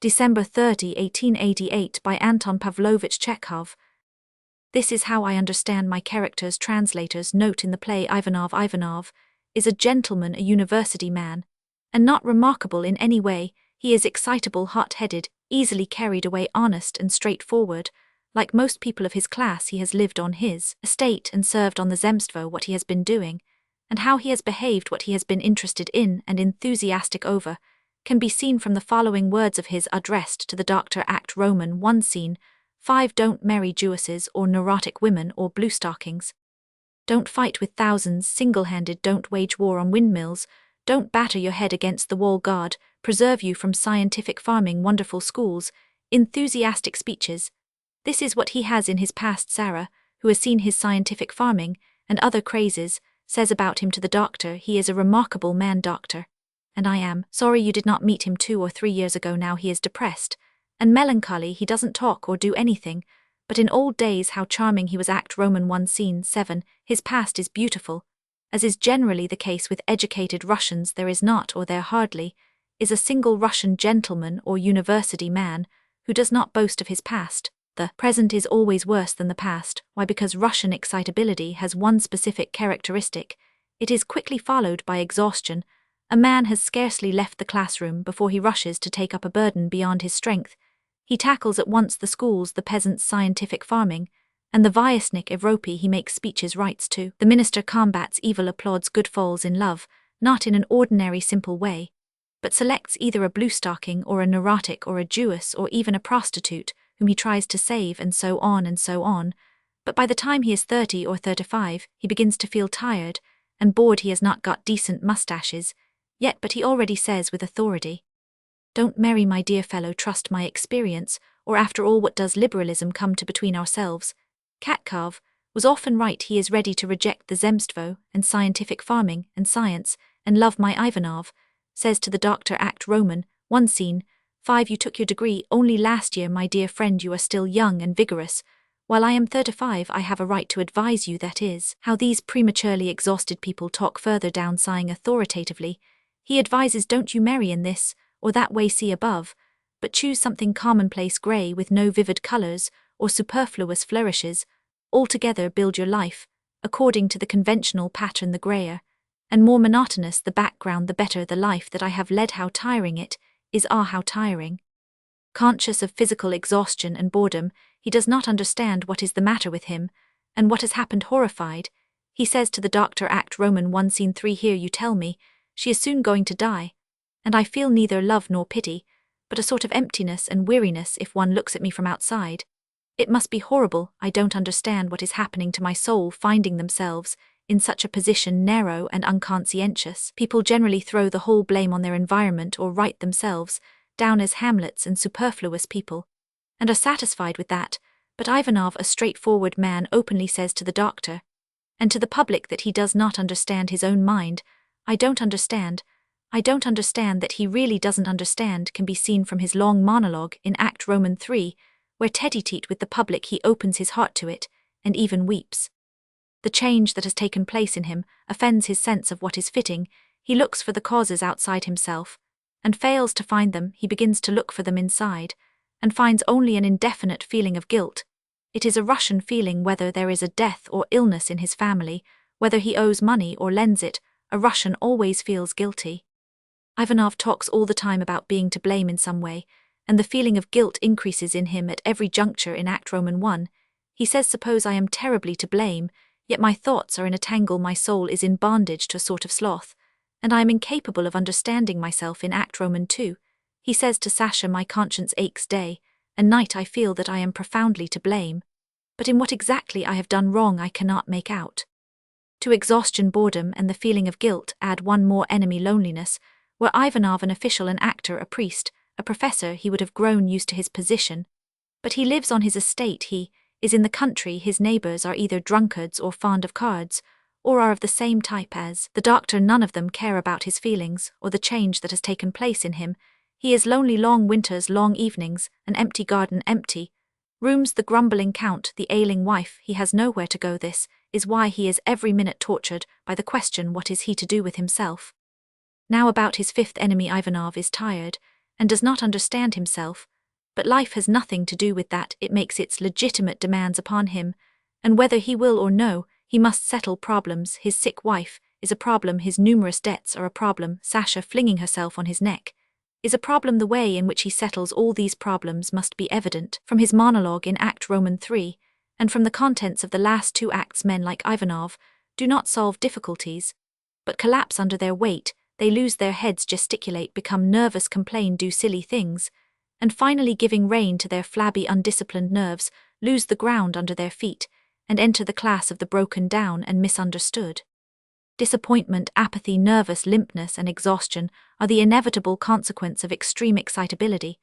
December 30, 1888 by Anton Pavlovich Chekhov. This is how I understand my character's translator's note in the play. Ivanov is a gentleman, a university man, and not remarkable in any way. He is excitable, hot-headed, easily carried away, honest and straightforward. Like most people of his class, he has lived on his estate and served on the zemstvo what he has been doing, and how he has behaved, what he has been interested in and enthusiastic over, can be seen from the following words of his addressed to the doctor. Act Roman 1 Scene 5. Don't marry Jewesses or neurotic women or bluestockings. Don't fight with thousands single-handed. Don't wage war on windmills. Don't batter your head against the wall. God preserve you from scientific farming, wonderful schools, enthusiastic speeches. This is what he has in his past. Sarah, who has seen his scientific farming and other crazes, says about him to the doctor, he is a remarkable man, doctor. And I am sorry you did not meet him 2 or 3 years ago. Now he is depressed and melancholy. He doesn't talk or do anything, but in old days how charming he was. Act Roman 1 Scene 7. His past is beautiful. As is generally the case with educated Russians, there is not, or there hardly is, a single Russian gentleman or university man who does not boast of his past. The present is always worse than the past. Why? Because Russian excitability has one specific characteristic. It is quickly followed by exhaustion. A man has scarcely left the classroom before he rushes to take up a burden beyond his strength. He tackles at once the schools, the peasants' scientific farming, and the Vyasnik Evropy. He makes speeches, writes to the minister, combats evil, applauds good, falls in love, not in an ordinary simple way, but selects either a bluestocking or a neurotic or a Jewess or even a prostitute whom he tries to save, and so on and so on. But by the time he is 30 or 35, he begins to feel tired and bored. He has not got decent mustaches yet, but he already says with authority, "Don't marry, my dear fellow, trust my experience, or after all what does liberalism come to between ourselves?" Chekhov was often right. He is ready to reject the zemstvo and scientific farming and science and love my Ivanov, says to the doctor. Act Roman 1 Scene 5. You took your degree only last year, my dear friend. You are still young and vigorous. While I am 35, I have a right to advise you. That is how these prematurely exhausted people talk. Further down, sighing authoritatively, he advises, don't you marry in this or that way, see above, but choose something commonplace, grey, with no vivid colours or superfluous flourishes. Altogether build your life according to the conventional pattern. The greyer and more monotonous the background, the better the life that I have led. How tiring it is, ah, how tiring. Conscious of physical exhaustion and boredom, he does not understand what is the matter with him and what has happened. Horrified, he says to the doctor. Act Roman 1 Scene 3. Here you tell me she is soon going to die, and I feel neither love nor pity, but a sort of emptiness and weariness if one looks at me from outside. It must be horrible. I don't understand what is happening to my soul, finding themselves in such a position, narrow and unconscientious. People generally throw the whole blame on their environment or write themselves down as Hamlets and superfluous people, and are satisfied with that. But Ivanov, a straightforward man, openly says to the doctor and to the public that he does not understand his own mind. I don't understand that he really doesn't understand can be seen from his long monologue in Act Roman 3, where tete-a-tete with the public he opens his heart to it, and even weeps. The change that has taken place in him offends his sense of what is fitting. He looks for the causes outside himself, and fails to find them. He begins to look for them inside, and finds only an indefinite feeling of guilt. It is a Russian feeling. Whether there is a death or illness in his family, whether he owes money or lends it, a Russian always feels guilty. Ivanov talks all the time about being to blame in some way, and the feeling of guilt increases in him at every juncture. In Act Roman 1, he says, suppose I am terribly to blame, yet my thoughts are in a tangle, my soul is in bondage to a sort of sloth, and I am incapable of understanding myself. In Act Roman 2, he says to Sasha, my conscience aches day and night, I feel that I am profoundly to blame, but in what exactly I have done wrong I cannot make out. To exhaustion, boredom, and the feeling of guilt add one more enemy, loneliness. Were Ivanov an official, an actor, a priest, a professor, he would have grown used to his position. But he lives on his estate, he is in the country, his neighbours are either drunkards or fond of cards, or are of the same type as the doctor. None of them care about his feelings or the change that has taken place in him. He is lonely, long winters, long evenings, an empty garden, empty rooms, the grumbling count, the ailing wife. He has nowhere to go. This is why he is every minute tortured by the question, what is he to do with himself? Now about his fifth enemy. Ivanov is tired and does not understand himself, but life has nothing to do with that. It makes its legitimate demands upon him, and whether he will or no, he must settle problems. His sick wife is a problem, his numerous debts are a problem, Sasha flinging herself on his neck is a problem. The way in which he settles all these problems must be evident from his monologue in Act Roman 3, and from the contents of the last two acts. Men like Ivanov do not solve difficulties, but collapse under their weight. They lose their heads, gesticulate, become nervous, complain, do silly things, and finally, giving rein to their flabby, undisciplined nerves, lose the ground under their feet, and enter the class of the broken down and misunderstood. Disappointment, apathy, nervous limpness, and exhaustion are the inevitable consequence of extreme excitability,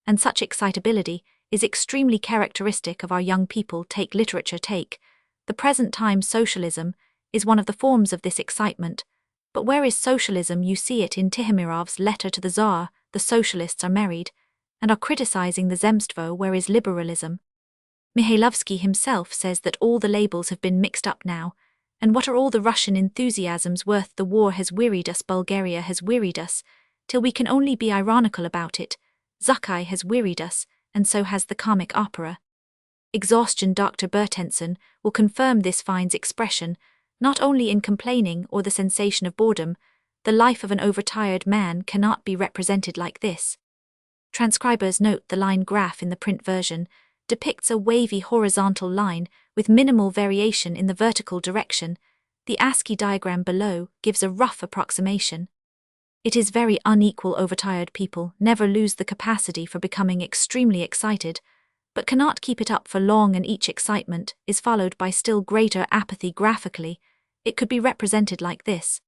and such excitability is extremely characteristic of our young people. Take literature, take the present time. Socialism is one of the forms of this excitement. But where is socialism? You see it in Tihamirov's letter to the Tsar. The socialists are married and are criticizing the Zemstvo. Where is liberalism? Mihailovsky himself says that all the labels have been mixed up now. And what are all the Russian enthusiasms worth? The war has wearied us, Bulgaria has wearied us, till we can only be ironical about it. Zukai has wearied us, and so has the comic opera. Exhaustion. Dr. Bertensen will confirm this finds expression not only in complaining or the sensation of boredom. The life of an overtired man cannot be represented like this. Transcribers note the line graph in the print version depicts a wavy horizontal line with minimal variation in the vertical direction. The ASCII diagram below gives a rough approximation. It is very unequal. Overtired people never lose the capacity for becoming extremely excited, but cannot keep it up for long, and each excitement is followed by still greater apathy. Graphically, it could be represented like this.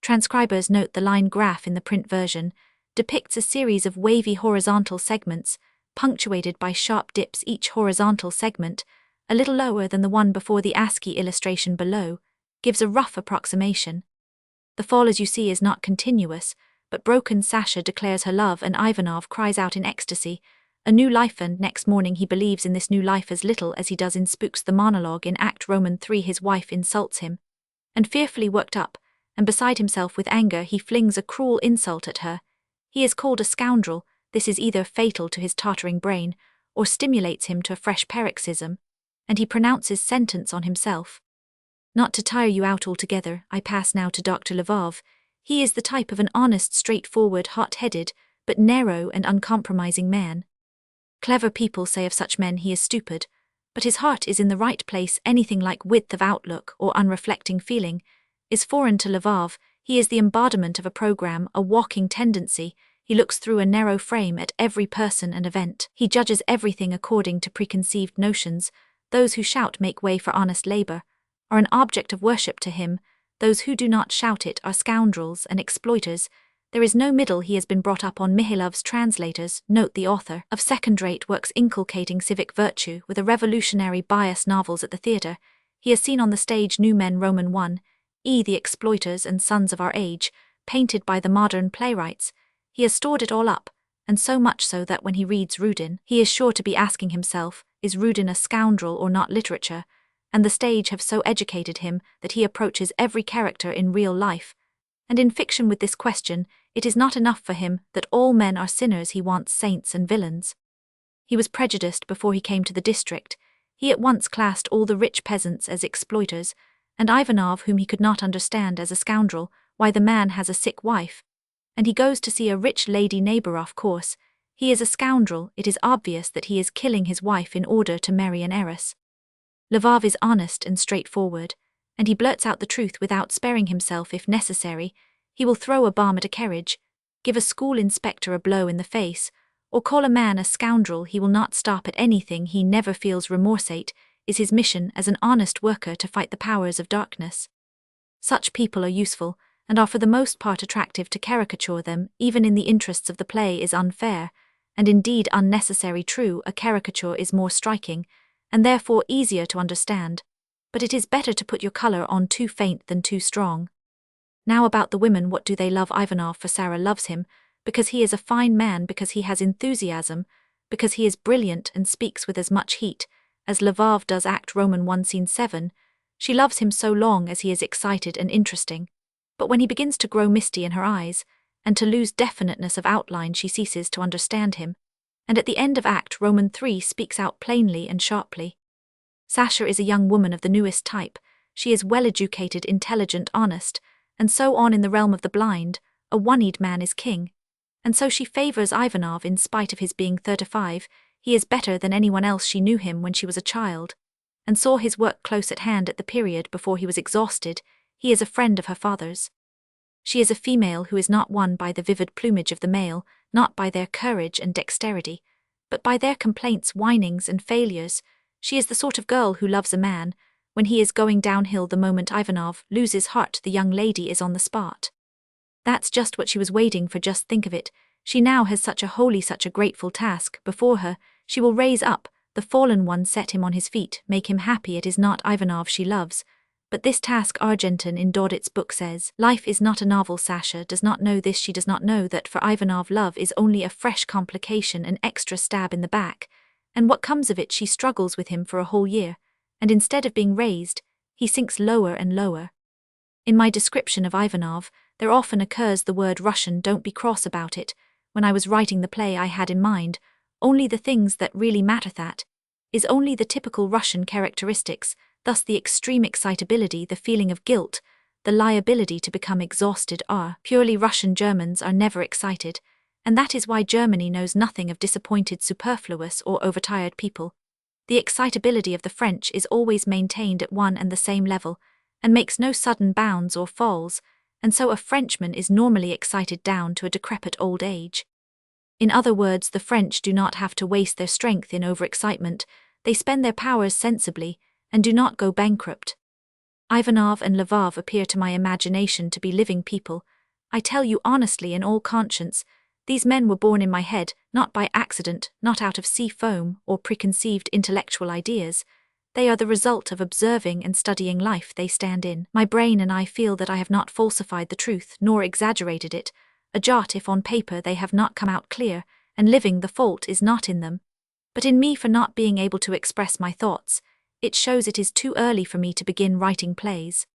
Transcribers note the line graph in the print version depicts a series of wavy horizontal segments, punctuated by sharp dips. Each horizontal segment, a little lower than the one before the ASCII illustration below, gives a rough approximation. The fall, as you see, is not continuous, but broken. Sasha declares her love, and Ivanov cries out in ecstasy, a new life, and next morning he believes in this new life as little as he does in Spook's. The monologue in Act Roman 3. His wife insults him, and fearfully worked up, and beside himself with anger, he flings a cruel insult at her. He is called a scoundrel. This is either fatal to his tottering brain, or stimulates him to a fresh paroxysm, and he pronounces sentence on himself. Not to tire you out altogether, I pass now to Dr. Lvov. He is the type of an honest, straightforward, hot-headed, but narrow and uncompromising man. Clever people say of such men he is stupid, but his heart is in the right place. Anything like width of outlook or unreflecting feeling is foreign to Lvov. He is the embodiment of a program, a walking tendency. He looks through a narrow frame at every person and event. He judges everything according to preconceived notions. Those who shout make way for honest labor are an object of worship to him. Those who do not shout it are scoundrels and exploiters. There is no middle. He has been brought up on Mihailov's translators. Note the author of second-rate works inculcating civic virtue with a revolutionary bias. Novels at the theatre. He has seen on the stage New Men Roman 1, the exploiters and sons of our age, painted by the modern playwrights. He has stored it all up, and so much so that when he reads Rudin, he is sure to be asking himself, is Rudin a scoundrel or not? Literature and the stage have so educated him that he approaches every character in real life, and in fiction with this question. It is not enough for him that all men are sinners. He wants saints and villains. He was prejudiced before he came to the district. He at once classed all the rich peasants as exploiters, and Ivanov, whom he could not understand, as a scoundrel. Why, the man has a sick wife, and he goes to see a rich lady neighbor. Of course, he is a scoundrel. It is obvious that he is killing his wife in order to marry an heiress. Lvov is honest and straightforward, and he blurts out the truth without sparing himself if necessary. He will throw a bomb at a carriage, give a school inspector a blow in the face, or call a man a scoundrel. He will not stop at anything. He never feels remorse. It is his mission as an honest worker to fight the powers of darkness. Such people are useful, and are for the most part attractive. To caricature them, even in the interests of the play, is unfair, and indeed unnecessary. True, a caricature is more striking, and therefore easier to understand, but it is better to put your color on too faint than too strong. Now about the women. What do they love Ivanov for? Sarah loves him because he is a fine man, because he has enthusiasm, because he is brilliant and speaks with as much heat as Lvov does. Act Roman 1 Scene 7. She loves him so long as he is excited and interesting, but when he begins to grow misty in her eyes, and to lose definiteness of outline she ceases to understand him. And at the end of Act Roman 3 speaks out plainly and sharply. Sasha is a young woman of the newest type. She is well-educated, intelligent, honest, and so on. In the realm of the blind, a one-eyed man is king. And so she favors Ivanov in spite of his being 35. He is better than anyone else. She knew him when she was a child, and saw his work close at hand at the period before he was exhausted. He is a friend of her father's. She is a female who is not won by the vivid plumage of the male, not by their courage and dexterity, but by their complaints, whinings, and failures. She is the sort of girl who loves a man. When he is going downhill, the moment Ivanov loses heart, the young lady is on the spot. That's just what she was waiting for. Just think of it. She now has such a holy, such a grateful task before her. She will raise up the fallen one, set him on his feet, make him happy. It is not Ivanov she loves, but this task. Argenton in Daudet's book says, life is not a novel. Sasha does not know this. She does not know that for Ivanov love is only a fresh complication, an extra stab in the back, and what comes of it. She struggles with him for a whole year, and instead of being raised, he sinks lower and lower. In my description of Ivanov, there often occurs the word Russian. Don't be cross about it. When I was writing the play, I had in mind only the things that really matter. That is only the typical Russian characteristics, thus the extreme excitability, the feeling of guilt, the liability to become exhausted are purely Russian. Germans are never excited, and that is why Germany knows nothing of disappointed, superfluous, or overtired people. The excitability of the French is always maintained at one and the same level, and makes no sudden bounds or falls, and so a Frenchman is normally excited down to a decrepit old age. In other words, the French do not have to waste their strength in overexcitement. They spend their powers sensibly, and do not go bankrupt. Ivanov and Lvov appear to my imagination to be living people. I tell you honestly, in all conscience, these men were born in my head, not by accident, not out of sea foam or preconceived intellectual ideas. They are the result of observing and studying life. They stand in my brain, and I feel that I have not falsified the truth, nor exaggerated it a jot if on paper they have not come out clear, and living. The fault is not in them, but in me for not being able to express my thoughts. It shows it is too early for me to begin writing plays.